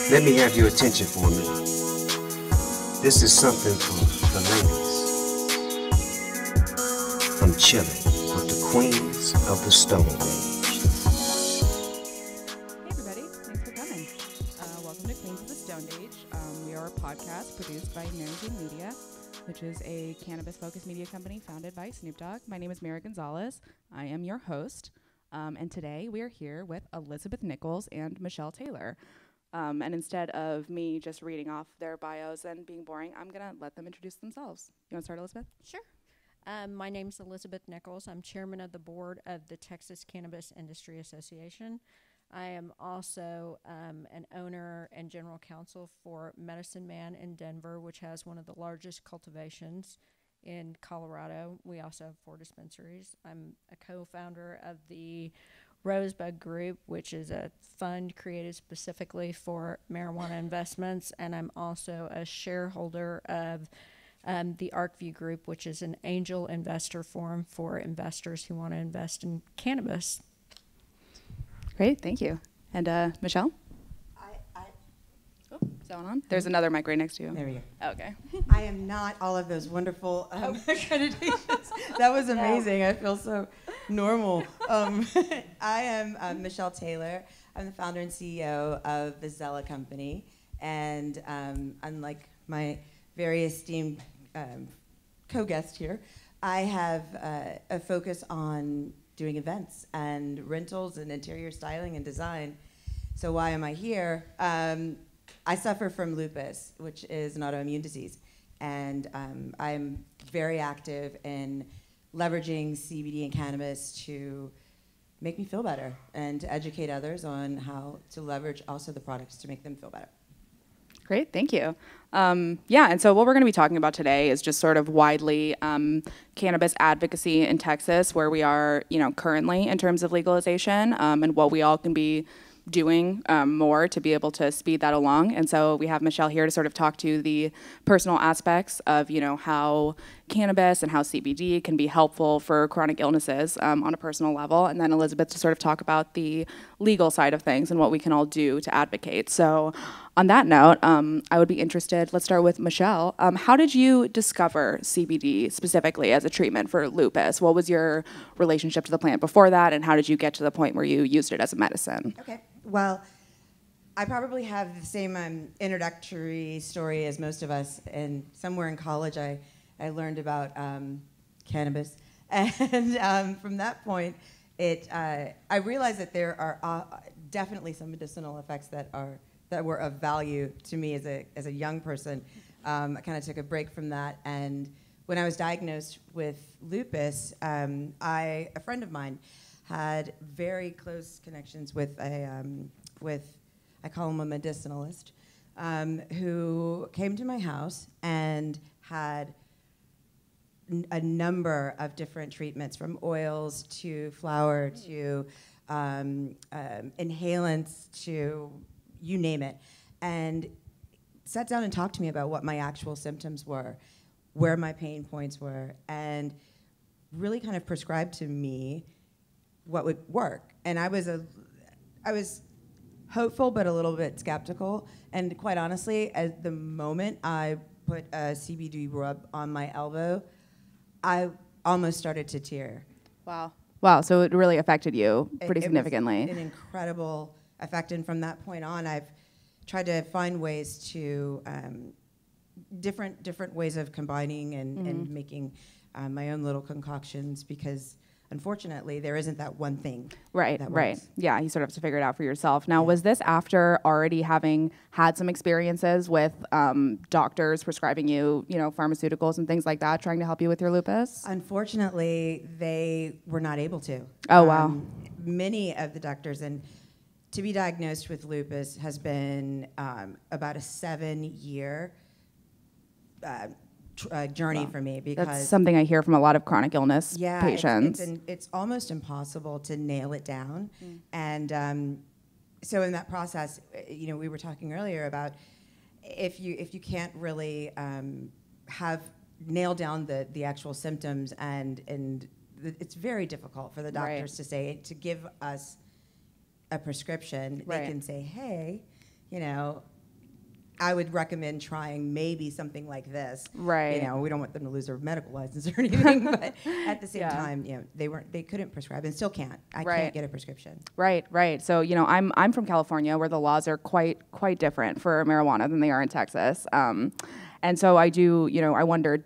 Let me have your attention for a minute. This is something for the ladies. I'm chilling with the queens of the Stone Age. Hey everybody, thanks for coming. Welcome to Queens of the Stone Age. We are a podcast produced by Mira Media, which is a cannabis-focused media company founded by Snoop Dogg. My name is Mira Gonzalez. I am your host. And today we are here with Elizabeth Nichols and Michelle Taylor. And instead of me just reading off their bios and being boring, I'm going to let them introduce themselves. You want to start, Elizabeth? Sure. My name's Elizabeth Nichols. I'm chairman of the board of the Texas Cannabis Industry Association. I am also an owner and general counsel for Medicine Man in Denver, which has one of the largest cultivations in Colorado. We also have 4 dispensaries. I'm a co-founder of the Rosebud Group, which is a fund created specifically for marijuana investments, and I'm also a shareholder of the ArcView Group, which is an angel investor forum for investors who want to invest in cannabis. Great, thank you. And Michelle? Is that one on? There's another mic right next to you. There we go. Okay. I am not all of those wonderful accreditations. That was amazing. I feel so normal. I am Michelle Taylor. I'm the founder and CEO of the Zella Company. And unlike my very esteemed co-guest here, I have a focus on doing events and rentals and interior styling and design. So why am I here? I suffer from lupus, which is an autoimmune disease, and I'm very active in leveraging CBD and cannabis to make me feel better and to educate others on how to leverage also the products to make them feel better. Great, thank you. Yeah, and so what we're going to be talking about today is just sort of widely cannabis advocacy in Texas, where we are, currently in terms of legalization, and what we all can be doing more to be able to speed that along. And so we have Michelle here to sort of talk to the personal aspects of, how cannabis and how CBD can be helpful for chronic illnesses on a personal level. And then Elizabeth to sort of talk about the legal side of things and what we can all do to advocate. So on that note, I would be interested, let's start with Michelle. How did you discover CBD specifically as a treatment for lupus? What was your relationship to the plant before that, and how did you get to the point where you used it as a medicine? Okay. Well, I probably have the same introductory story as most of us. And somewhere in college, I learned about cannabis. And from that point, I realized that there are definitely some medicinal effects that were of value to me as a young person. I kind of took a break from that. And when I was diagnosed with lupus, a friend of mine had very close connections with I call him a medicinalist, who came to my house and had a number of different treatments, from oils to flour to inhalants to you name it, and sat down and talked to me about what my actual symptoms were, where my pain points were, and really kind of prescribed to me what would work. And I was hopeful but a little bit skeptical. And quite honestly, at the moment I put a CBD rub on my elbow, I almost started to tear. Wow. Wow, so it really affected you pretty significantly. It was an incredible effect. And from that point on, I've tried to find ways to different ways of combining and making my own little concoctions, because unfortunately, there isn't that one thing. Right. Yeah, you sort of have to figure it out for yourself. Now, Yeah. was this after already having had some experiences with doctors prescribing you, pharmaceuticals and things like that, trying to help you with your lupus? Unfortunately, they were not able to. Oh, wow. Many of the doctors, and to be diagnosed with lupus has been about a 7-year journey for me, because that's something I hear from a lot of chronic illness patients. It's almost impossible to nail it down. And so in that process, we were talking earlier about if you can't really nail down the actual symptoms, and it's very difficult for the doctors to give us a prescription. Right. They can say, hey, I would recommend trying maybe something like this. Right. You know, we don't want them to lose their medical license or anything, but at the same Yeah. time, you know, they couldn't prescribe and still can't. I Right. can't get a prescription. Right. So, you know, I'm from California, where the laws are quite different for marijuana than they are in Texas. And so I do, you know, I wondered,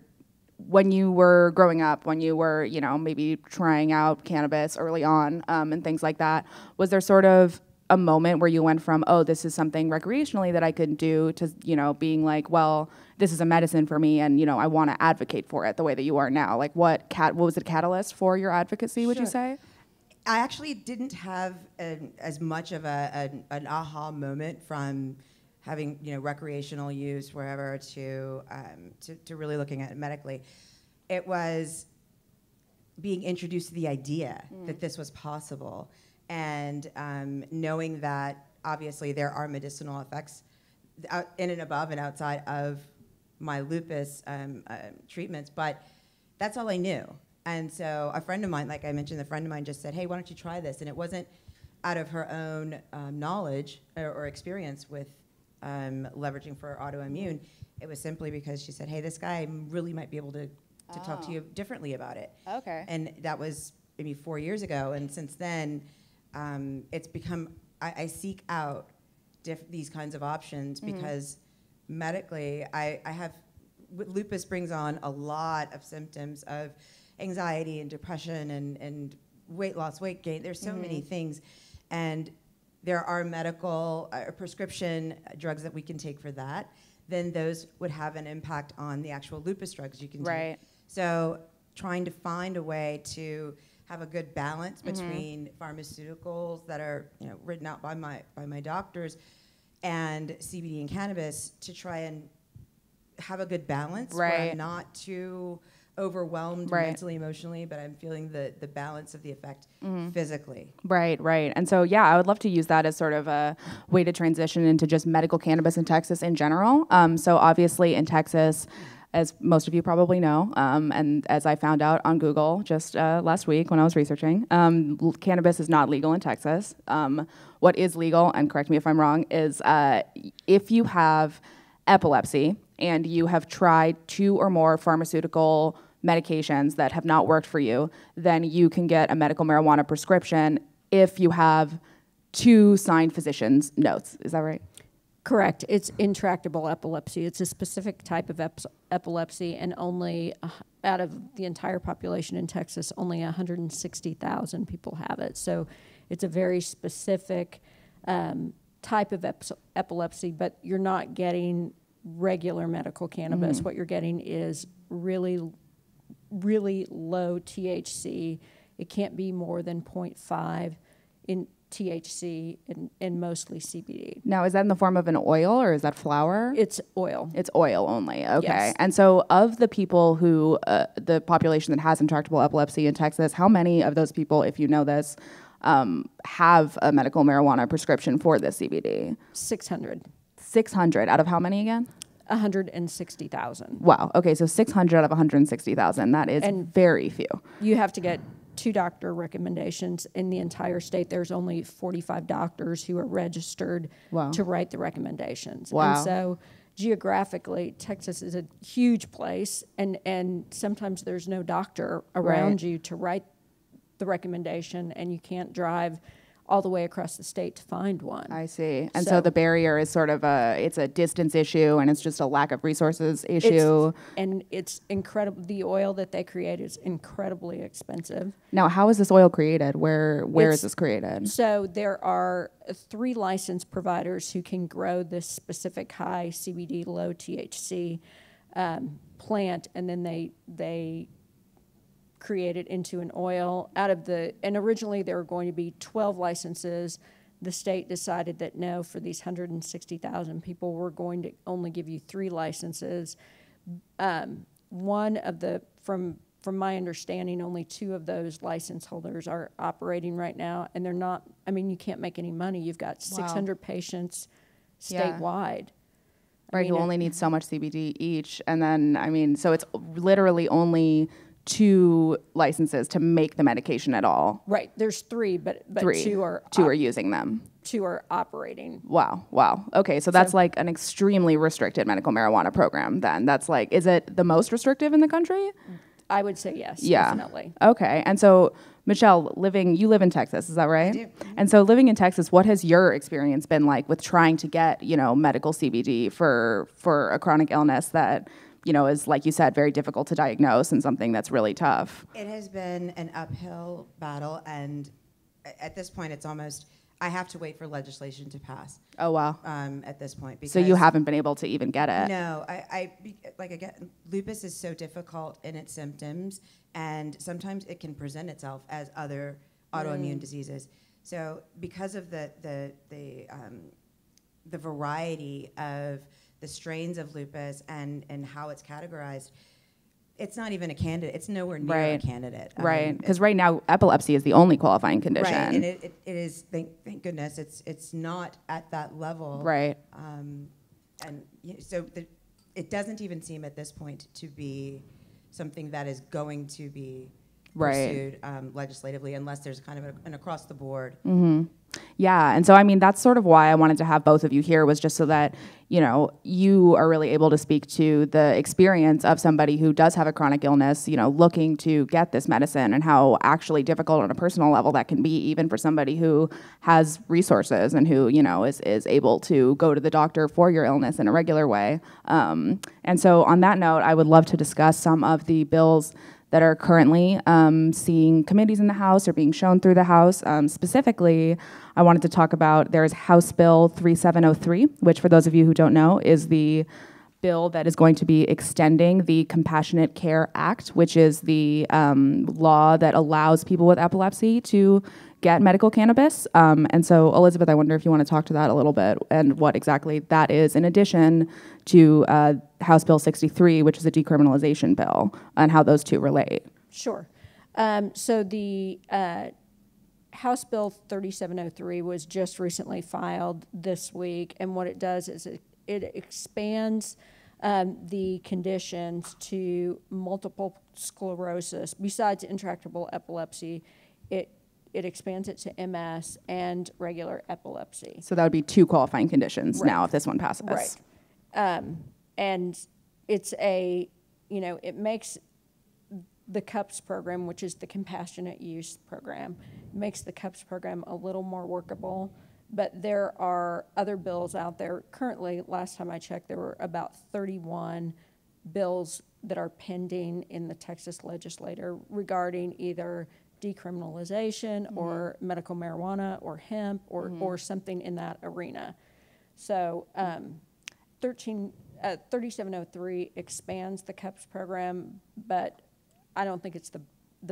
when you were growing up, when you were, you know, maybe trying out cannabis early on, and things like that, was there sort of a moment where you went from, oh, this is something recreationally that I could do, to, you know, being like, well, this is a medicine for me, and, you know, I want to advocate for it the way that you are now? Like, what was it, catalyst for your advocacy, would you say? I actually didn't have as much of an aha moment from having, you know, recreational use wherever to really looking at it medically. It was being introduced to the idea that this was possible, and knowing that obviously there are medicinal effects in and above and outside of my lupus treatments, but that's all I knew. And so a friend of mine, like I mentioned, a friend of mine just said, hey, why don't you try this? And it wasn't out of her own knowledge or experience with leveraging for autoimmune. It was simply because she said, hey, this guy really might be able to talk to you differently about it. Okay. And that was maybe 4 years ago. And since then, it's become, I seek out these kinds of options because medically, I have, lupus brings on a lot of symptoms of anxiety and depression and weight loss, weight gain. There's so many things. And there are medical prescription drugs that we can take for that. Then those would have an impact on the actual lupus drugs you can take. So trying to find a way to have a good balance between pharmaceuticals that are, you know, written out by my doctors and CBD and cannabis, to try and have a good balance where I'm not too overwhelmed mentally, emotionally, but I'm feeling the balance of the effect physically. Right. And so, yeah, I would love to use that as sort of a way to transition into just medical cannabis in Texas in general. So obviously in Texas, as most of you probably know, and as I found out on Google just last week when I was researching, cannabis is not legal in Texas. What is legal, and correct me if I'm wrong, is if you have epilepsy and you have tried 2 or more pharmaceutical medications that have not worked for you, then you can get a medical marijuana prescription if you have 2 signed physician's notes. Is that right? Correct. It's intractable epilepsy. It's a specific type of epilepsy, and only out of the entire population in Texas, only 160,000 people have it. So it's a very specific type of epilepsy, but you're not getting regular medical cannabis. What you're getting is really, really low THC. It can't be more than 0.5 in THC and mostly CBD. Now, is that in the form of an oil, or is that flour? It's oil. It's oil only. Okay. Yes. And so of the people who, the population that has intractable epilepsy in Texas, how many of those people, if you know this, have a medical marijuana prescription for this CBD? 600. 600 out of how many again? 160,000. Wow. Okay, so 600 out of 160,000. That is very few. You have to get 2 doctor recommendations in the entire state. There's only 45 doctors who are registered to write the recommendations. Wow. And so geographically, Texas is a huge place, and sometimes there's no doctor around you to write the recommendation, and you can't drive all the way across the state to find one. I see. And so the barrier is sort of it's a distance issue, and it's just a lack of resources issue. It's incredible. The oil that they create is incredibly expensive. Now, how is this oil created? Where is this created? So there are 3 licensed providers who can grow this specific high CBD, low THC plant, and then they create it into an oil and originally there were going to be 12 licenses. The state decided that no, for these 160,000 people, we're going to only give you 3 licenses. One of the, from my understanding, only 2 of those license holders are operating right now, and they're not, I mean, you can't make any money. You've got 600 patients statewide. Right, who only need so much CBD each. And then, I mean, so it's literally only 2 licenses to make the medication at all. Right. There's 3, but 3. two are using them. 2 are operating. Wow. Okay, so that's like an extremely restricted medical marijuana program then. That's like, is it the most restrictive in the country? I would say yes, Yeah. definitely. Okay, and so Michelle, you live in Texas, is that right? I do. And so living in Texas, what has your experience been like with trying to get, medical CBD for a chronic illness that, is, like you said, very difficult to diagnose and something that's really tough? It has been an uphill battle, and at this point, it's almost, I have to wait for legislation to pass. Oh, wow. At this point, because So you haven't been able to even get it? No, again, lupus is so difficult in its symptoms, and sometimes it can present itself as other autoimmune diseases. So because of the variety of the strains of lupus and how it's categorized, it's not even a candidate. It's nowhere near a candidate. Right, because right now epilepsy is the only qualifying condition. Right, and it is. Thank goodness it's not at that level. Right. And so it doesn't even seem at this point to be something that is going to be pursued legislatively, unless there's kind of an across the board. Mm-hmm. Yeah, and so I mean that's sort of why I wanted to have both of you here, was just so that you are really able to speak to the experience of somebody who does have a chronic illness, looking to get this medicine, and how actually difficult on a personal level that can be, even for somebody who has resources and who is able to go to the doctor for your illness in a regular way. And so on that note, I would love to discuss some of the bills that are currently seeing committees in the House or being shown through the House. Specifically, I wanted to talk about, there's House Bill 3703, which for those of you who don't know is the bill that is going to be extending the Compassionate Care Act, which is the law that allows people with epilepsy to get medical cannabis. And so, Elizabeth, I wonder if you want to talk to that a little bit and what exactly that is, in addition to House Bill 63, which is a decriminalization bill, and how those two relate. Sure. So the House Bill 3703 was just recently filed this week, and what it does is it expands the conditions to multiple sclerosis. Besides intractable epilepsy, it expands it to MS and regular epilepsy. So that would be 2 qualifying conditions now if this one passes. Right. And it's it makes the CUPS program, which is the Compassionate Use Program, makes the CUPS program a little more workable. But there are other bills out there. Currently, last time I checked, there were about 31 bills that are pending in the Texas legislature regarding either decriminalization or medical marijuana or hemp or something in that arena. So 3703 expands the CUPS program, but I don't think it's the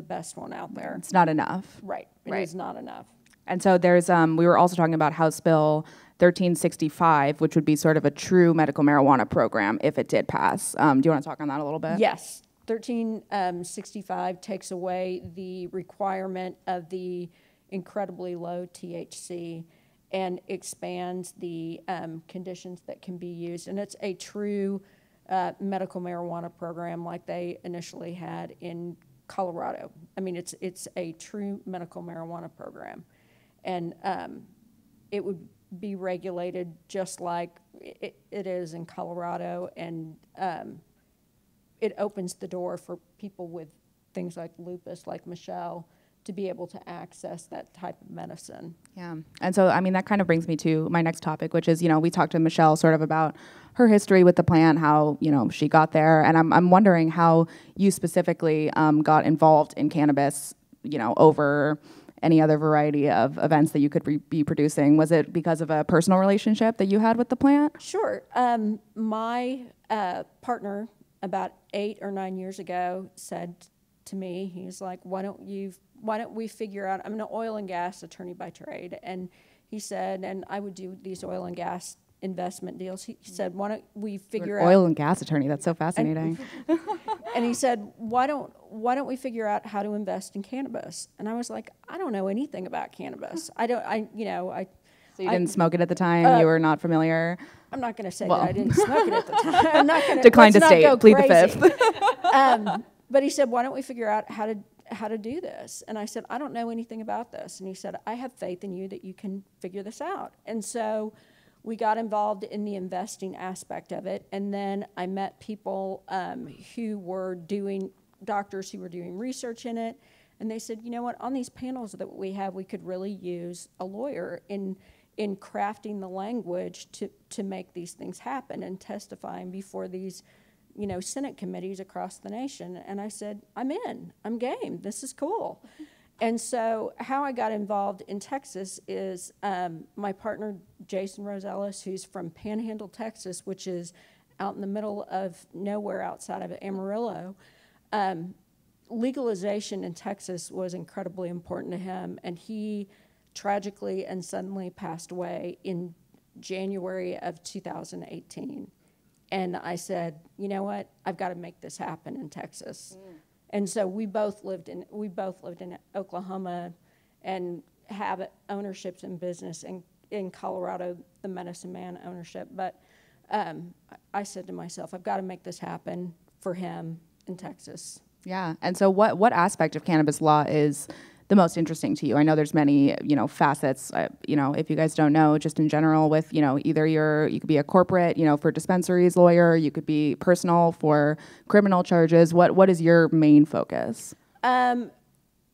best one out there. It's not enough. Right. It is not enough. And so there's, we were also talking about House Bill 1365, which would be sort of a true medical marijuana program if it did pass. Do you want to talk on that a little bit? Yes. 1365 takes away the requirement of the incredibly low THC and expands the conditions that can be used. And it's a true medical marijuana program like they initially had in Colorado. I mean, it's a true medical marijuana program. And it would be regulated just like it is in Colorado, and it opens the door for people with things like lupus, like Michelle, to be able to access that type of medicine. Yeah, and so, I mean, that kind of brings me to my next topic, which is, we talked to Michelle sort of about her history with the plant, how, she got there, and I'm wondering how you specifically got involved in cannabis, over any other variety of events that you could be producing. Was it because of a personal relationship that you had with the plant? Sure. My partner, about 8 or 9 years ago, said to me, he's like, why don't we figure out, I'm an oil and gas attorney by trade, and he said, and I would do these oil and gas investment deals. He said, why don't we figure out... Oil and gas attorney, that's so fascinating. And he said, why don't we figure out how to invest in cannabis? And I was like, I don't know anything about cannabis. So you didn't smoke it at the time? You were not familiar? I'm not going to say that I didn't smoke it at the time. I'm not going to decline to state, plead the fifth. But he said, why don't we figure out how to do this? And I said, I don't know anything about this. And he said, I have faith in you that you can figure this out. And so we got involved in the investing aspect of it. And then I met people who were doctors who were doing research in it. And they said, you know what, on these panels that we have, we could really use a lawyer in crafting the language to make these things happen and testifying before these Senate committees across the nation. And I said, I'm in, I'm game, this is cool. And so how I got involved in Texas is my partner, Jason Rosales, who's from Panhandle, Texas, which is out in the middle of nowhere outside of Amarillo. Legalization in Texas was incredibly important to him, and he tragically and suddenly passed away in January of 2018. And I said, you know what? I've got to make this happen in Texas. And so we both lived in Oklahoma and have ownerships in business, in Colorado, the Medicine Man ownership. But I said to myself, I've got to make this happen for him in Texas. Yeah. And so what aspect of cannabis law is the most interesting to you? I know there's many, facets, if you guys don't know, just in general with, either you could be a corporate, for dispensaries lawyer, you could be personal for criminal charges. What is your main focus?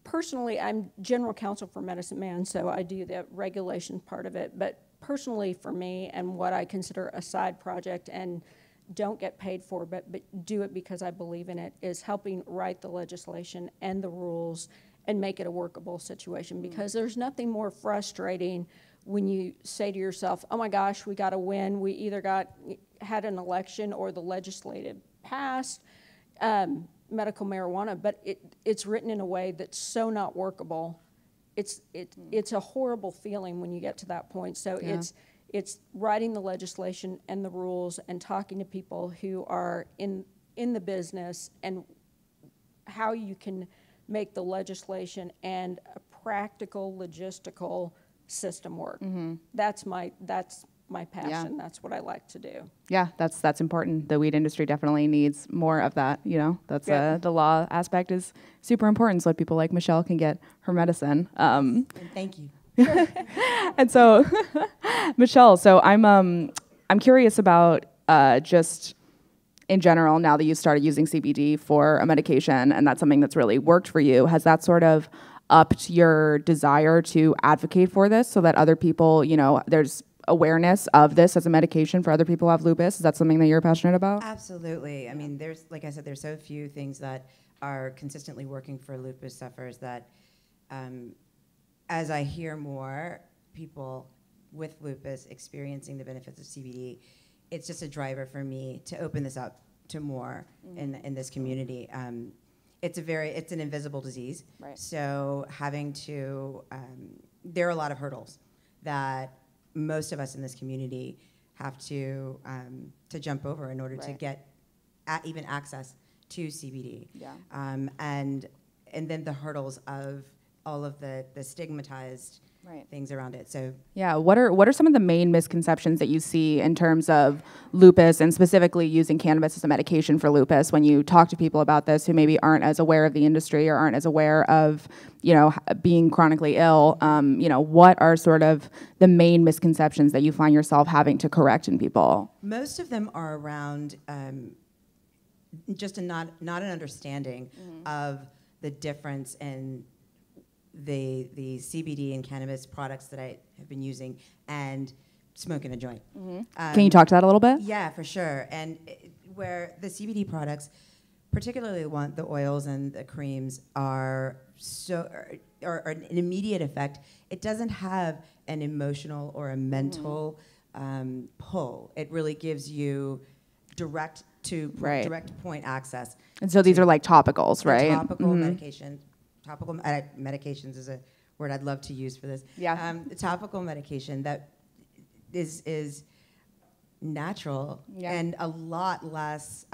Personally, I'm general counsel for Medicine Man, so I do the regulation part of it. But personally for me, and what I consider a side project and don't get paid for, but do it because I believe in it, is helping write the legislation and the rules and make it a workable situation, because there's nothing more frustrating when you say to yourself, oh my gosh, we got to win. We either had an election or the legislative passed medical marijuana, but it's written in a way that's so not workable. It's a horrible feeling when you get to that point. So yeah. It's writing the legislation and the rules and talking to people who are in the business and how you can make the legislation and a practical logistical system work. That's my passion. Yeah. That's what I like to do. Yeah, that's important. The weed industry definitely needs more of that. That's the law aspect is super important, so that people like Michelle can get her medicine. And thank you. And so, Michelle, so I'm curious about just in general, now that you started using CBD for a medication, and that's something that's really worked for you, has that sort of upped your desire to advocate for this so that other people, there's awareness of this as a medication for other people who have lupus? Is that something that you're passionate about? Absolutely. I mean, like I said, there's so few things that are consistently working for lupus sufferers that as I hear more people with lupus experiencing the benefits of CBD, it's just a driver for me to open this up to more in this community. It's an invisible disease. Right. So having to, there are a lot of hurdles that most of us in this community have to jump over in order to get even access to CBD. Yeah. And then the hurdles of all of the stigmatized things around it. So yeah, what are some of the main misconceptions that you see in terms of lupus and specifically using cannabis as a medication for lupus when you talk to people about this who maybe aren't as aware of the industry or aren't as aware of being chronically ill? What are sort of the main misconceptions that you find yourself having to correct in people? Most of them are around just not an understanding of the difference in the CBD and cannabis products that I have been using and smoking a joint. Can you talk to that a little bit? Yeah, for sure. And where the CBD products, particularly the oils and the creams, are an immediate effect, it doesn't have an emotional or a mental pull. It really gives you direct point access. And so these are like topicals, right? Topical medication. Topical medications is a word I'd love to use for this. Yeah. Topical medication that is natural and a lot less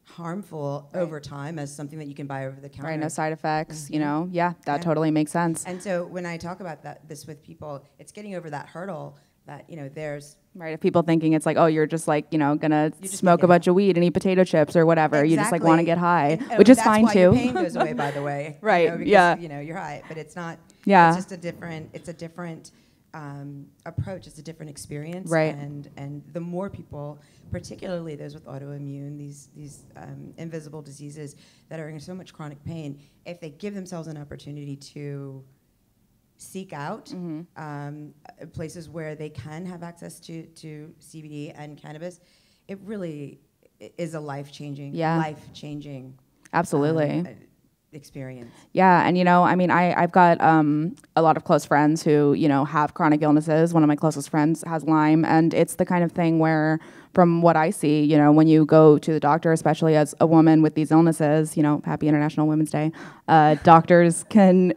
harmful over time as something that you can buy over the counter. Right, no side effects, that totally makes sense. And so when I talk about this with people, it's getting over that hurdle that, you know, there's Right, if people thinking it's like, oh, you're just like, you know, gonna just smoke a thinking bunch of weed and eat potato chips or whatever. You just like want to get high, And which is that's fine why too. Your pain goes away, by the way. Right, You know, because, yeah. you know, you're high, but it's not. Yeah. It's just a different. It's a different approach. It's a different experience. Right. And the more people, particularly those with autoimmune, these invisible diseases that are in so much chronic pain, if they give themselves an opportunity to seek out places where they can have access to CBD and cannabis, it really is a life-changing Absolutely. Experience. Yeah, and you know, I mean, I've got a lot of close friends who, you know, have chronic illnesses. One of my closest friends has Lyme, and it's the kind of thing where, from what I see, you know, when you go to the doctor, especially as a woman with these illnesses, you know, happy International Women's Day, doctors can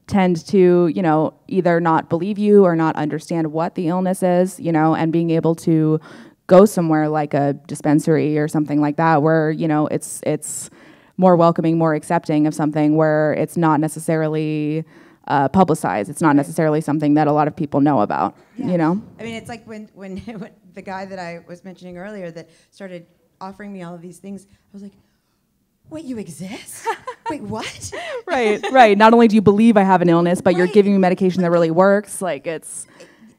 tend to, you know, either not believe you or not understand what the illness is, you know, and being able to go somewhere like a dispensary or something like that where, you know, it's more welcoming, more accepting of something where it's not necessarily publicized. It's not necessarily something that a lot of people know about, you know? I mean, it's like when the guy that I was mentioning earlier that started offering me all of these things, I was like, wait, you exist? Wait, what? Right. Not only do you believe I have an illness, but you're giving me medication that really works. Like it's,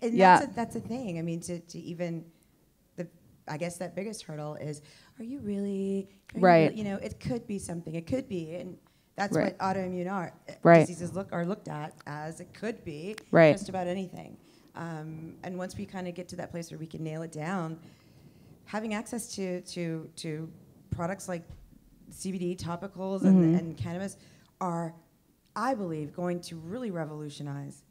and yeah. That's a thing. I mean, to even, I guess that biggest hurdle is, are you really, you know, it could be something. It could be, and that's what autoimmune diseases are looked at as. It could be just about anything. And once we kind of get to that place where we can nail it down, having access to products like CBD topicals and cannabis are, I believe, going to really revolutionize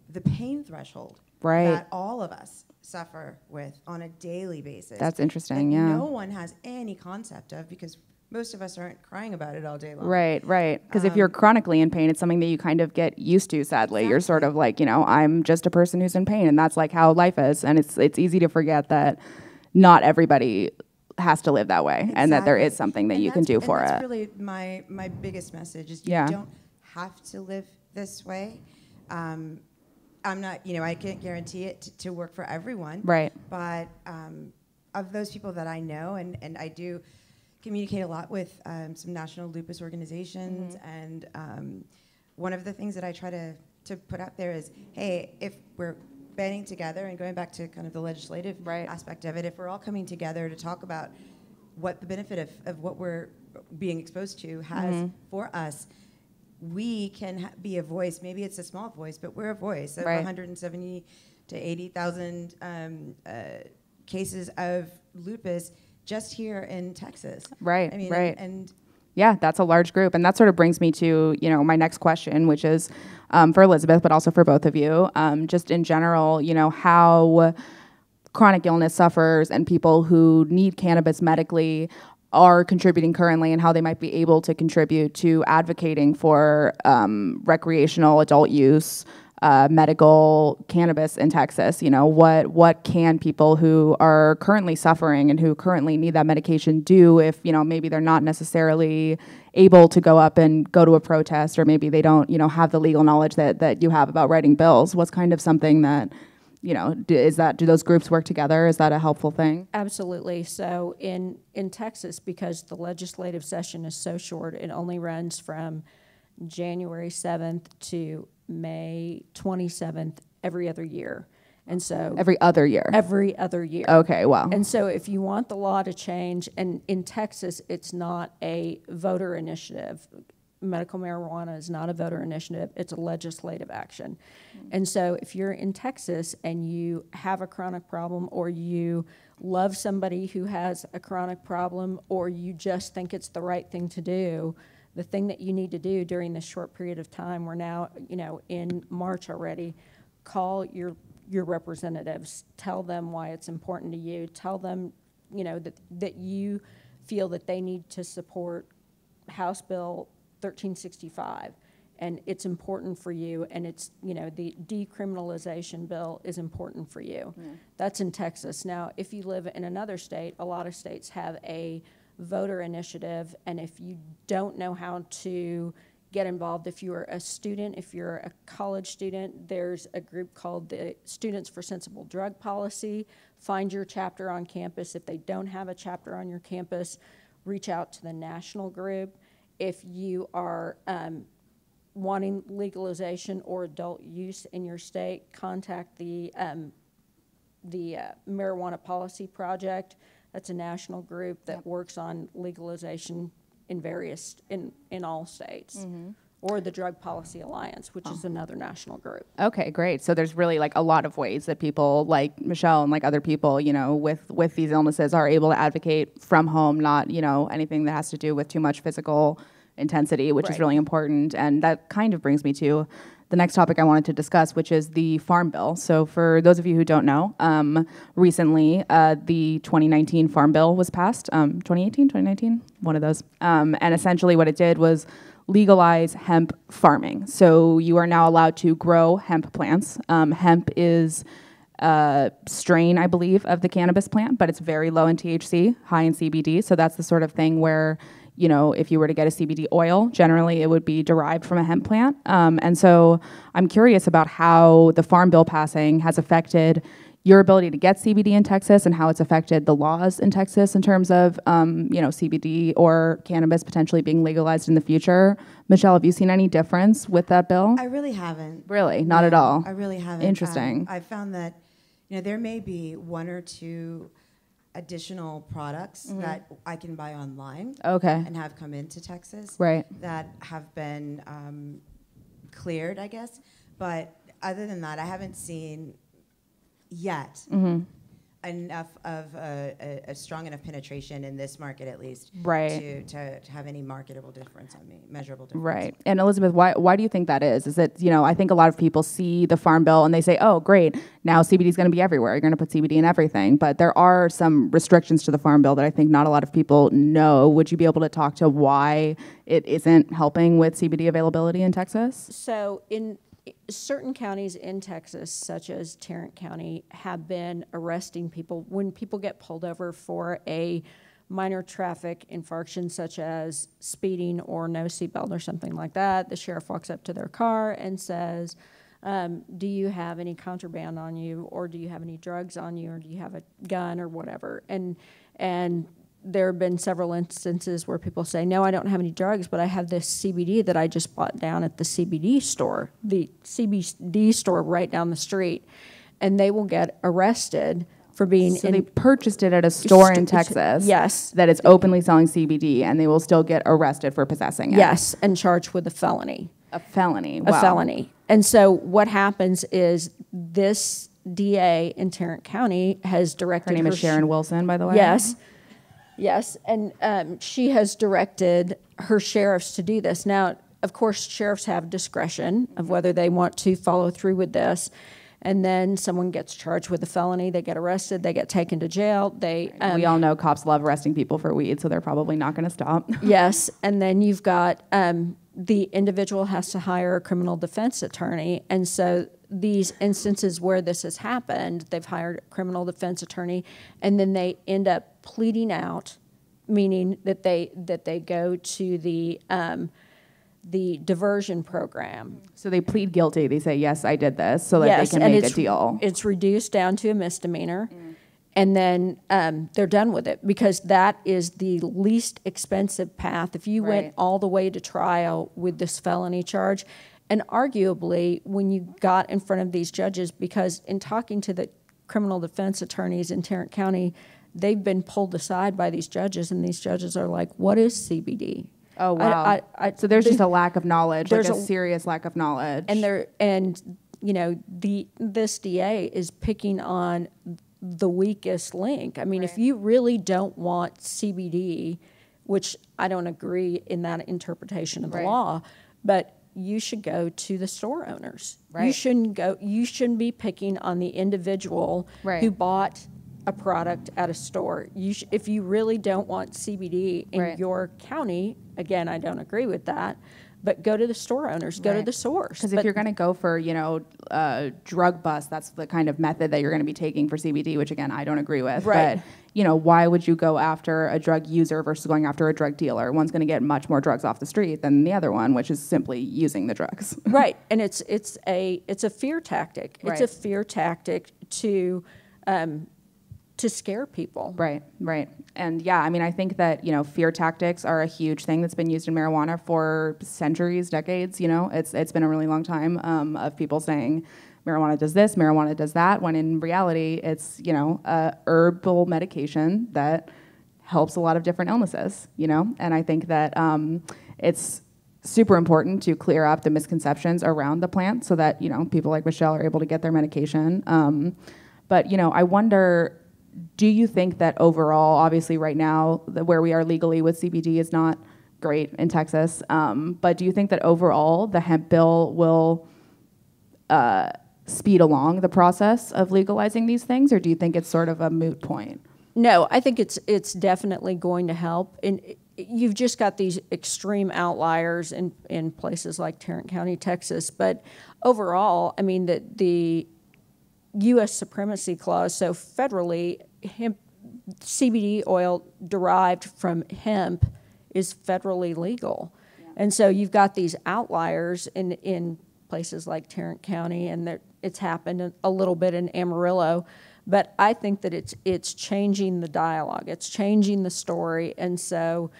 the pain threshold that all of us suffer with on a daily basis. That's interesting, that no one has any concept of, because most of us aren't crying about it all day long. Right. Because if you're chronically in pain, it's something that you kind of get used to, sadly. Exactly. You're sort of like, you know, I'm just a person who's in pain, and that's like how life is. And it's easy to forget that not everybody has to live that way, and that there is something that you can do for it. That's really my biggest message is you don't have to live this way. I'm not, you know, I can't guarantee it to work for everyone. Right. But of those people that I know, and I do communicate a lot with some national lupus organizations, and one of the things that I try to put out there is, hey, if we're banding together and going back to kind of the legislative aspect of it, if we're all coming together to talk about what the benefit of what we're being exposed to has for us, we can be a voice. Maybe it's a small voice, but we're a voice of 170 to 80,000 cases of lupus just here in Texas. Right. I mean, and yeah, that's a large group. And that sort of brings me to, you know, my next question, which is for Elizabeth, but also for both of you, just in general, you know, how chronic illness sufferers and people who need cannabis medically are contributing currently, and how they might be able to contribute to advocating for recreational adult use medical cannabis in Texas. You know, what can people who are currently suffering and who currently need that medication do if, you know, maybe they're not necessarily able to go up and go to a protest, or maybe they don't, you know, have the legal knowledge that you have about writing bills? What's kind of something that, you know, do those groups work together? Is that a helpful thing? Absolutely. So in Texas, because the legislative session is so short, it only runs from January 7th to May 27th every other year. And so every other year. Okay, wow. And so if you want the law to change, and in Texas it's not a voter initiative. Medical marijuana is not a voter initiative, it's a legislative action. And so if you're in Texas and you have a chronic problem, or you love somebody who has a chronic problem, or you just think it's the right thing to do, the thing that you need to do during this short period of time, we're now, you know, in March already, call your representatives, tell them why it's important to you, tell them, you know, that you feel that they need to support House Bill 1365, and it's important for you, and it's, you know, the decriminalization bill is important for you. That's in Texas. Now, if you live in another state, a lot of states have a voter initiative, and if you don't know how to get involved. If you're a student, if you're a college student, there's a group called the Students for Sensible Drug Policy. Find your chapter on campus. If they don't have a chapter on your campus, reach out to the national group. If you are wanting legalization or adult use in your state, contact the Marijuana Policy Project. That's a national group that works on legalization in all states. Or the Drug Policy Alliance, which is another national group. Okay, great. So there's really like a lot of ways that people like Michelle and like other people, you know, with these illnesses are able to advocate from home, not, you know, anything that has to do with too much physical intensity, which is really important. And that kind of brings me to the next topic I wanted to discuss, which is the Farm Bill. So for those of you who don't know, recently the 2019 Farm Bill was passed, 2018, 2019, one of those. And essentially what it did was legalize hemp farming. So you are now allowed to grow hemp plants. Hemp is a strain, I believe, of the cannabis plant, but it's very low in THC, high in CBD. So that's the sort of thing where, you know, if you were to get a CBD oil, generally it would be derived from a hemp plant. And so I'm curious about how the Farm Bill passing has affected your ability to get CBD in Texas and how it's affected the laws in Texas in terms of, you know, CBD or cannabis potentially being legalized in the future. Michelle, have you seen any difference with that bill? I really haven't. Really? Not at all? I really haven't. Interesting. I found that, you know, there may be one or two additional products that I can buy online and have come into Texas that have been cleared, I guess. But other than that, I haven't seen yet enough of a strong enough penetration in this market, at least, to have any marketable difference on me, measurable difference. Right. And Elizabeth, why do you think that is? Is it, you know, I think a lot of people see the Farm Bill and they say, oh, great, now CBD is going to be everywhere. You're going to put CBD in everything. But there are some restrictions to the Farm Bill that I think not a lot of people know. Would you be able to talk to why it isn't helping with CBD availability in Texas? So in certain counties in Texas, such as Tarrant County, have been arresting people. When people get pulled over for a minor traffic infraction, such as speeding or no seatbelt or something like that, the sheriff walks up to their car and says, do you have any contraband on you, or do you have any drugs on you, or do you have a gun or whatever? And there have been several instances where people say, no, I don't have any drugs, but I have this CBD that I just bought down at the CBD store right down the street. And they will get arrested for being So they purchased it at a store in Texas that is openly selling CBD, and they will still get arrested for possessing it. Yes, and charged with a felony. A felony. Wow. A felony. And so what happens is this DA in Tarrant County has directed Her name is Sharon Wilson, by the way. Yes. Yes, and she has directed her sheriffs to do this. Now, of course, sheriffs have discretion of whether they want to follow through with this. And then someone gets charged with a felony, they get arrested, they get taken to jail. We all know cops love arresting people for weed, so they're probably not going to stop. Yes, and then you've got the individual has to hire a criminal defense attorney. And so these instances where this has happened, they've hired a criminal defense attorney, and then they end up pleading out, meaning that they go to the diversion program. So they plead guilty. They say, yes, I did this, so that they can make a deal. It's reduced down to a misdemeanor, and then they're done with it, because that is the least expensive path. If you went all the way to trial with this felony charge, and arguably when you got in front of these judges, because in talking to the criminal defense attorneys in Tarrant County, they've been pulled aside by these judges, and these judges are like, what is CBD? Oh, wow. So there's just a lack of knowledge, like a serious lack of knowledge. And you know, this DA is picking on the weakest link. I mean, if you really don't want CBD, which I don't agree in that interpretation of the law, but you should go to the store owners. You shouldn't be picking on the individual who bought a product at a store. If you really don't want CBD in your county, again, I don't agree with that, but go to the store owners, go to the source. Because if you're going to go for, you know, drug bust, that's the kind of method that you're going to be taking for CBD, which again, I don't agree with. Right. But, you know, why would you go after a drug user versus going after a drug dealer? One's going to get much more drugs off the street than the other one, which is simply using the drugs. Right. And it's a fear tactic. Right. It's a fear tactic to scare people. Right, right. And yeah, I mean, I think that, you know, fear tactics are a huge thing that's been used in marijuana for centuries, decades, you know. It's been a really long time of people saying marijuana does this, marijuana does that, when in reality it's, you know, a herbal medication that helps a lot of different illnesses, you know. And I think that it's super important to clear up the misconceptions around the plant so that, you know, people like Michelle are able to get their medication. But, you know, I wonder, do you think that overall, obviously right now, where we are legally with CBD is not great in Texas, but do you think that overall the hemp bill will speed along the process of legalizing these things, or do you think it's sort of a moot point? No, I think it's definitely going to help. And you've just got these extreme outliers in places like Tarrant County, Texas. But overall, I mean, the U.S. Supremacy Clause, so federally, hemp, CBD oil derived from hemp is federally legal. Yeah. And so you've got these outliers in places like Tarrant County, and it's happened a little bit in Amarillo. But I think that it's changing the dialogue. It's changing the story. And so,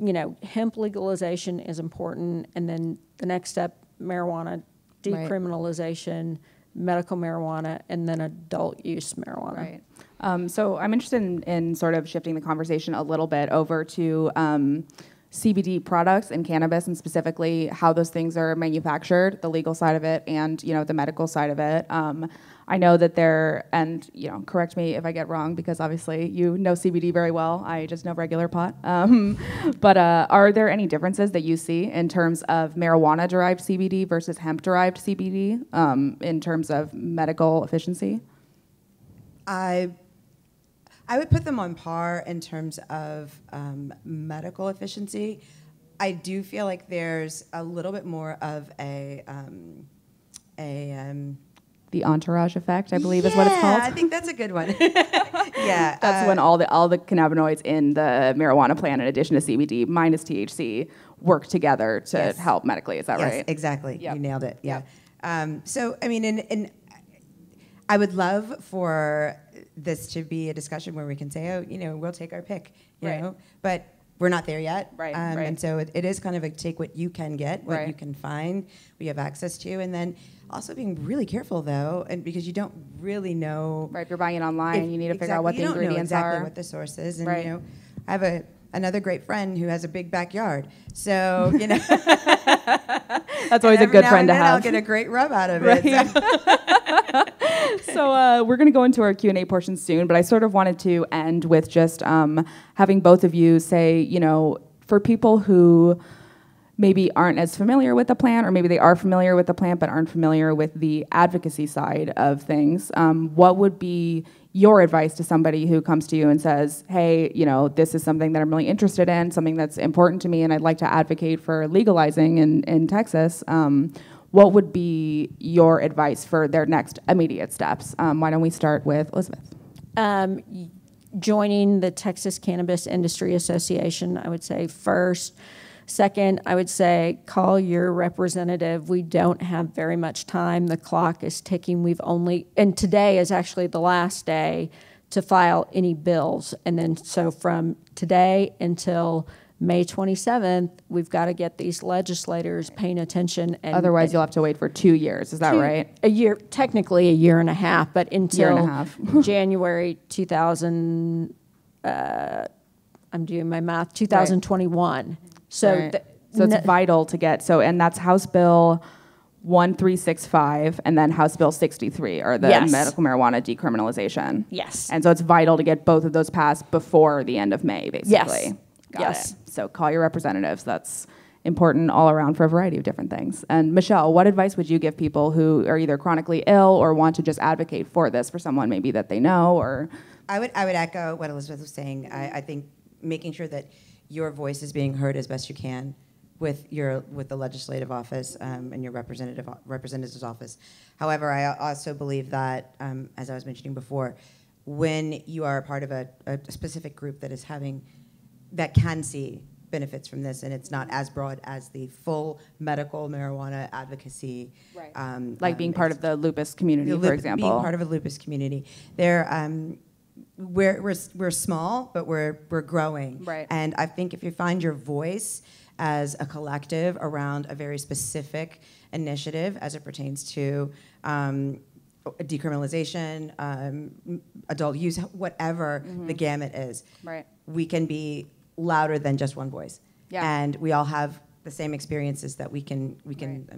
you know, hemp legalization is important. And then the next step, marijuana decriminalization, medical marijuana, and then adult use marijuana. Right. So I'm interested in sort of shifting the conversation a little bit over to CBD products and cannabis, and specifically how those things are manufactured, the legal side of it, and, you know, the medical side of it. I know that and, you know, correct me if I get wrong, because obviously you know CBD very well. I just know regular pot. But are there any differences that you see in terms of marijuana-derived CBD versus hemp-derived CBD in terms of medical efficiency? I would put them on par in terms of medical efficiency. I do feel like there's a little bit more of the entourage effect, I believe, is what it's called. I think that's a good one. Yeah, that's when all the cannabinoids in the marijuana plant, in addition to CBD minus THC, work together to help medically. Is that right? Yes, exactly. Yep. You nailed it. Yeah. Yep. So I mean, and I would love for this to be a discussion where we can say, oh, you know, we'll take our pick, you know, but we're not there yet. Right. And so it is kind of a take what you can get, what you can find, what you have access to, and then also being really careful though, and because you don't really know. Right. If you're buying it online, you need to figure out what the ingredients are. You don't know exactly are. what the source is, and you know, I have another great friend who has a big backyard, so you know. That's always a good friend to have. I'll get a great rub out of it. So we're going to go into our Q&A portion soon, but I sort of wanted to end with just having both of you say, you know, for people who maybe aren't as familiar with the plant, or maybe they are familiar with the plant but aren't familiar with the advocacy side of things, what would be your advice to somebody who comes to you and says, hey, you know, this is something that I'm really interested in, something that's important to me, and I'd like to advocate for legalizing in Texas? What would be your advice for their next immediate steps? Why don't we start with Elizabeth? Joining the Texas Cannabis Industry Association, I would say first. Second, I would say call your representative. We don't have very much time. The clock is ticking. And today is actually the last day to file any bills. And then so from today until May 27th, we've got to get these legislators paying attention. Otherwise, you'll have to wait for 2 years. Is that right? A year, technically a year and a half, but until January 2000, I'm doing my math, 2021. Right. So, so it's vital to get, and that's House Bill 1365 and then House Bill 63, or the medical marijuana decriminalization. Yes. And so it's vital to get both of those passed before the end of May, basically. Yes. Got it. So call your representatives. That's important all around for a variety of different things. And Michelle, what advice would you give people who are either chronically ill or want to just advocate for this for someone maybe that they know? Or I would echo what Elizabeth was saying. I think making sure that your voice is being heard as best you can with the legislative office and your representative's office. However, I also believe that, as I was mentioning before, when you are a part of a specific group that can see benefits from this, and it's not as broad as the full medical marijuana advocacy. Right. Like being part of the lupus community, for example. Being part of a lupus community. We're small, but we're growing. Right. And I think if you find your voice as a collective around a very specific initiative as it pertains to decriminalization, adult use, whatever the gamut is, right, we can be louder than just one voice. Yeah. And we all have the same experiences that we can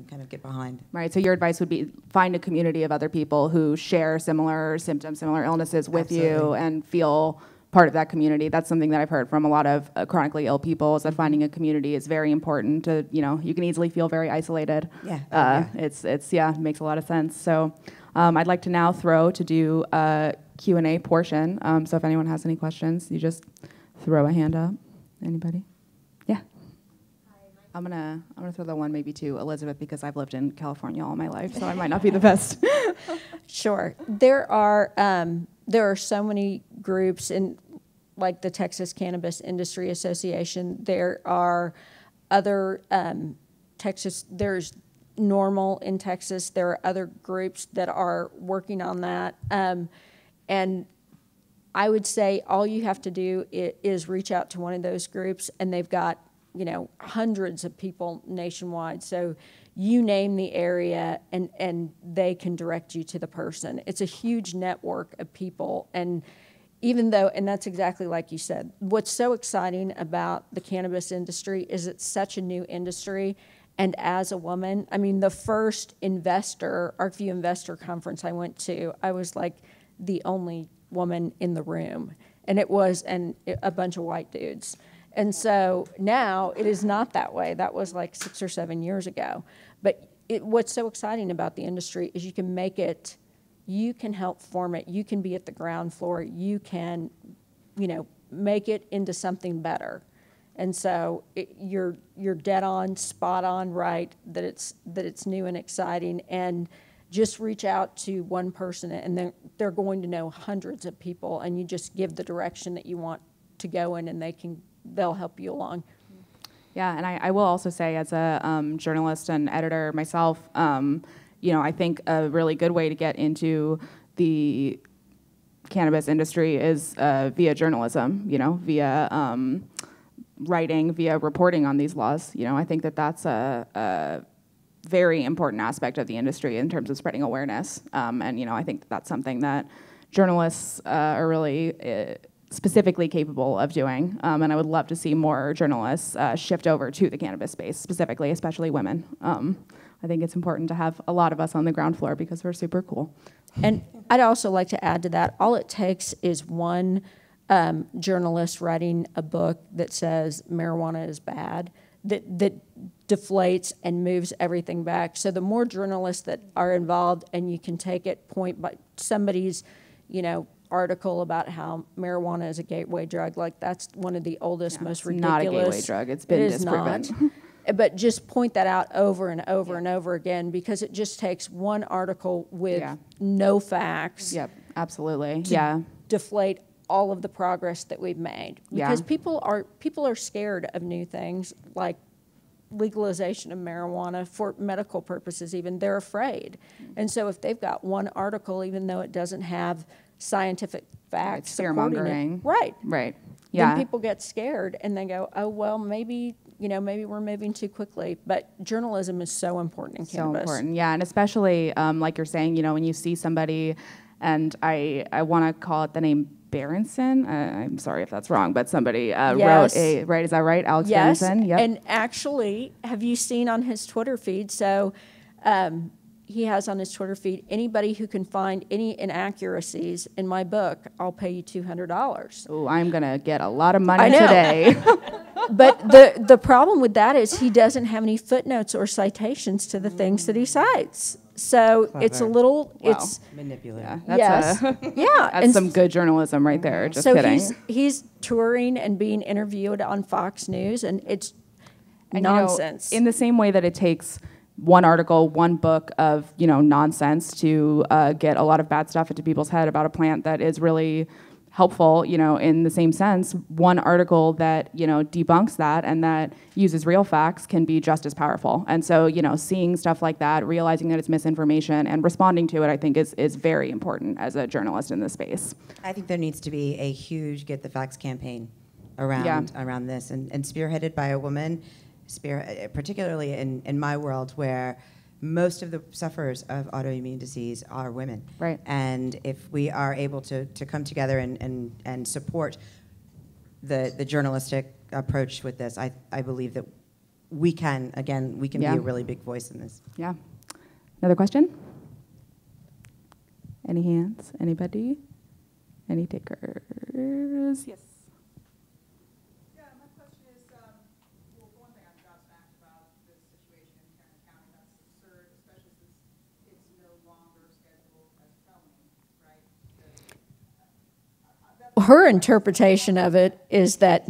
kind of get behind. Right. So your advice would be find a community of other people who share similar symptoms, similar illnesses with you, and feel part of that community. That's something that I've heard from a lot of chronically ill people, is that finding a community is very important. To, you can easily feel very isolated. Yeah. It makes a lot of sense. So I'd like to now to do a Q&A portion. So if anyone has any questions, you just throw a hand up. Anybody? Yeah. I'm gonna throw the one maybe to Elizabeth, because I've lived in California all my life, so I might not be the best. Sure. There are so many groups in, like the Texas Cannabis Industry Association. There are other there's NORML in Texas. There are other groups that are working on that. And I would say all you have to do is reach out to one of those groups, and they've got, hundreds of people nationwide. So you name the area, and they can direct you to the person. It's a huge network of people. And even though, and that's exactly like you said, what's so exciting about the cannabis industry is it's such a new industry. And as a woman, I mean, the first ArcView Investor Conference I went to, I was like the only woman in the room. And it was a bunch of white dudes. And so now it is not that way. That was like 6 or 7 years ago. But what's so exciting about the industry is you can help form it. You can be at the ground floor. You can, make it into something better. And so you're dead on, spot on, right, that it's new and exciting. And just reach out to one person, and then they're going to know hundreds of people, and you just give the direction that you want to go in, and they'll help you along. Yeah, and I will also say, as a journalist and editor myself, I think a really good way to get into the cannabis industry is via journalism, via writing, via reporting on these laws. I think that's a very important aspect of the industry in terms of spreading awareness. And I think that's something that journalists are really specifically capable of doing. And I would love to see more journalists shift over to the cannabis space, specifically, especially women. I think it's important to have a lot of us on the ground floor, because we're super cool. And I'd also like to add to that, all it takes is one journalist writing a book that says marijuana is bad, that deflates and moves everything back. So the more journalists that are involved, and you can take it point by somebody's, article about how marijuana is a gateway drug, like that's one of the oldest, most ridiculous. Not a gateway drug. It's been disproven. But just point that out over and over and over again, because it just takes one article with no facts. Yep, absolutely. To deflate all of the progress that we've made, because people are scared of new things like legalization of marijuana for medical purposes. Even they're afraid, and so if they've got one article, even though it doesn't have scientific facts supporting it, right, then people get scared and they go, oh well, maybe we're moving too quickly. But journalism is so important in cannabis. So important, and especially like you're saying, when you see somebody, and I want to call it the name Berenson. I'm sorry if that's wrong, but somebody wrote a, right, is that right? Alex Berenson? Yep. And actually, have you seen on his Twitter feed, so he has on his Twitter feed, anybody who can find any inaccuracies in my book, I'll pay you $200. Oh, I'm going to get a lot of money today. But the problem with that is he doesn't have any footnotes or citations to the things that he cites. So it's a little, it's manipulative. That's that's some good journalism right there. Just so kidding. He's touring and being interviewed on Fox News, and nonsense. In the same way that it takes one article, one book of, nonsense to get a lot of bad stuff into people's head about a plant that is really helpful, in the same sense, one article that, debunks that and that uses real facts can be just as powerful. And so, seeing stuff like that, realizing that it's misinformation and responding to it, I think is very important as a journalist in this space. I think there needs to be a huge Get the Facts campaign around this, and spearheaded by a woman, particularly in my world where most of the sufferers of autoimmune disease are women. Right. And if we are able to come together and support the journalistic approach with this, I believe that we can be a really big voice in this. Yeah. Another question? Any hands? Anybody? Any takers? Yes. Her interpretation of it is that,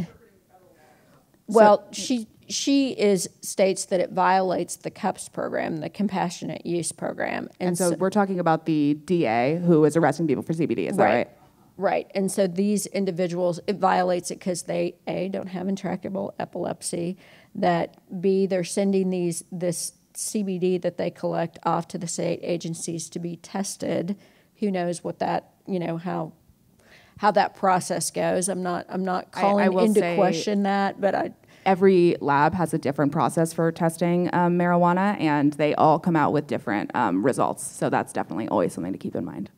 well, she states that it violates the CUPS program, the Compassionate Use Program. And so we're talking about the DA who is arresting people for CBD, is that right? Right. And so these individuals, it violates it because they, A, don't have intractable epilepsy, that B, they're sending this CBD that they collect off to the state agencies to be tested. Who knows what that, how that process goes. I'm not calling into question that, but every lab has a different process for testing marijuana, and they all come out with different results. So that's definitely always something to keep in mind.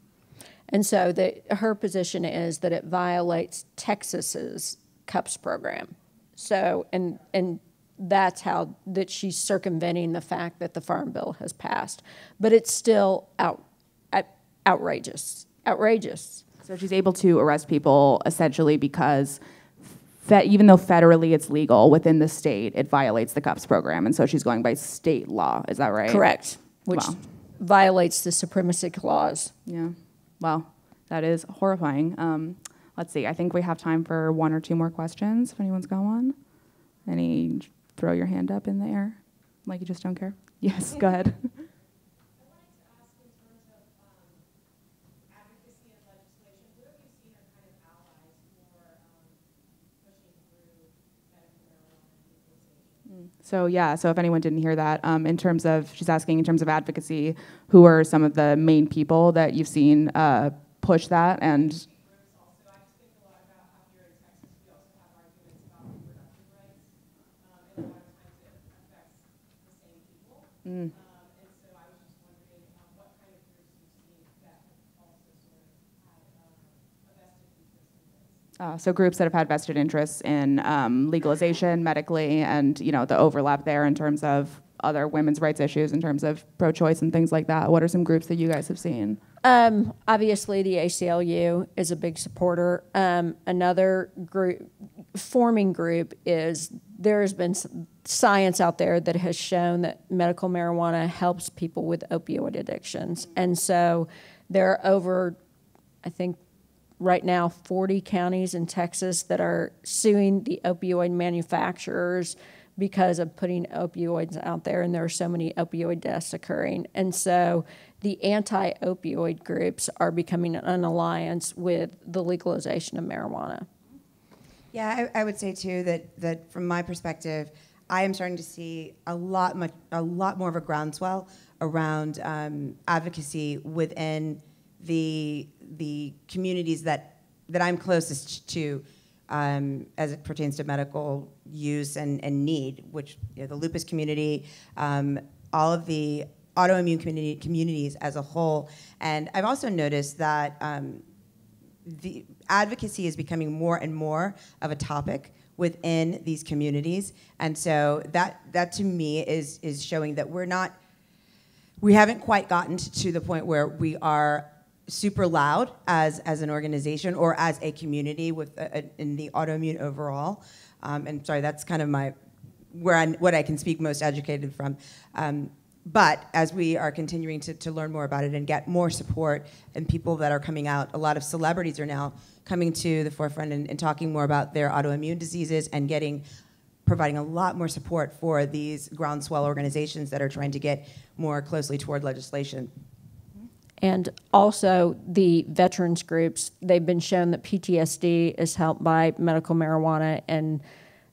And so her position is that it violates Texas's CUPS program. So, and that's how that she's circumventing the fact that the Farm Bill has passed. But it's still outrageous. So she's able to arrest people essentially because even though federally it's legal within the state, it violates the CUPS program. And so she's going by state law. Is that right? Correct. Which violates the supremacy clause. Yeah. Wow. That is horrifying. Let's see. I think we have time for one or two more questions if anyone's got one. Any, throw your hand up in the air like you just don't care. Yes, go ahead. So if anyone didn't hear that, she's asking in terms of advocacy, who are some of the main people that you've seen push that? And so groups that have had vested interests in legalization medically and, the overlap there in terms of other women's rights issues, in terms of pro-choice and things like that. What are some groups that you guys have seen? Obviously, the ACLU is a big supporter. Another forming group is there has been science out there that has shown that medical marijuana helps people with opioid addictions. And so there are over, I think, right now 40 counties in Texas that are suing the opioid manufacturers because of putting opioids out there, and there are so many opioid deaths occurring. And so the anti-opioid groups are becoming an alliance with the legalization of marijuana. Yeah, I would say too that from my perspective, I am starting to see a lot more of a groundswell around advocacy within the communities that I'm closest to as it pertains to medical use and need, which the lupus community, all of the autoimmune communities as a whole. And I've also noticed that the advocacy is becoming more and more of a topic within these communities. And so that to me is showing that we haven't quite gotten to the point where we are super loud as an organization or as a community in the autoimmune overall. And sorry, that's kind of what I can speak most educated from. But as we are continuing to learn more about it and get more support and people that are coming out, a lot of celebrities are now coming to the forefront and talking more about their autoimmune diseases and getting providing a lot more support for these groundswell organizations that are trying to get more closely toward legislation. And also the veterans groups, they've been shown that PTSD is helped by medical marijuana, and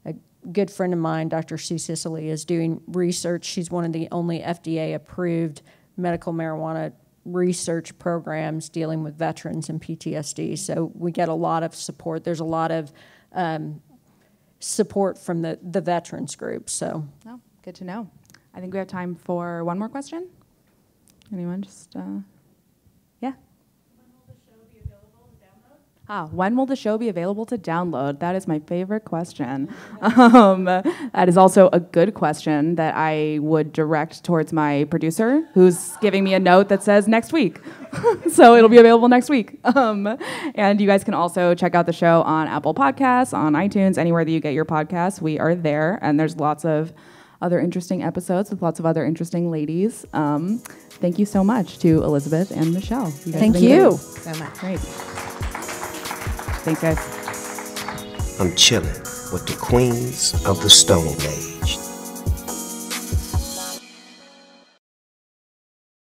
a good friend of mine, Dr. Sue Sicily, is doing research. She's one of the only FDA-approved medical marijuana research programs dealing with veterans and PTSD. So we get a lot of support. There's a lot of support from the veterans group. So, Oh, good to know. I think we have time for one more question. Anyone just, yeah? When will the show be available to download? That is my favorite question. That is also a good question that I would direct towards my producer, who's giving me a note that says next week. So it'll be available next week. And you guys can also check out the show on Apple Podcasts, on iTunes, anywhere that you get your podcasts. We are there, and there's lots of other interesting episodes with lots of other interesting ladies. Thank you so much to Elizabeth and Michelle. You guys thank have been you great. So much. Great. Thanks, guys. I'm chilling with the queens of the Stone Age.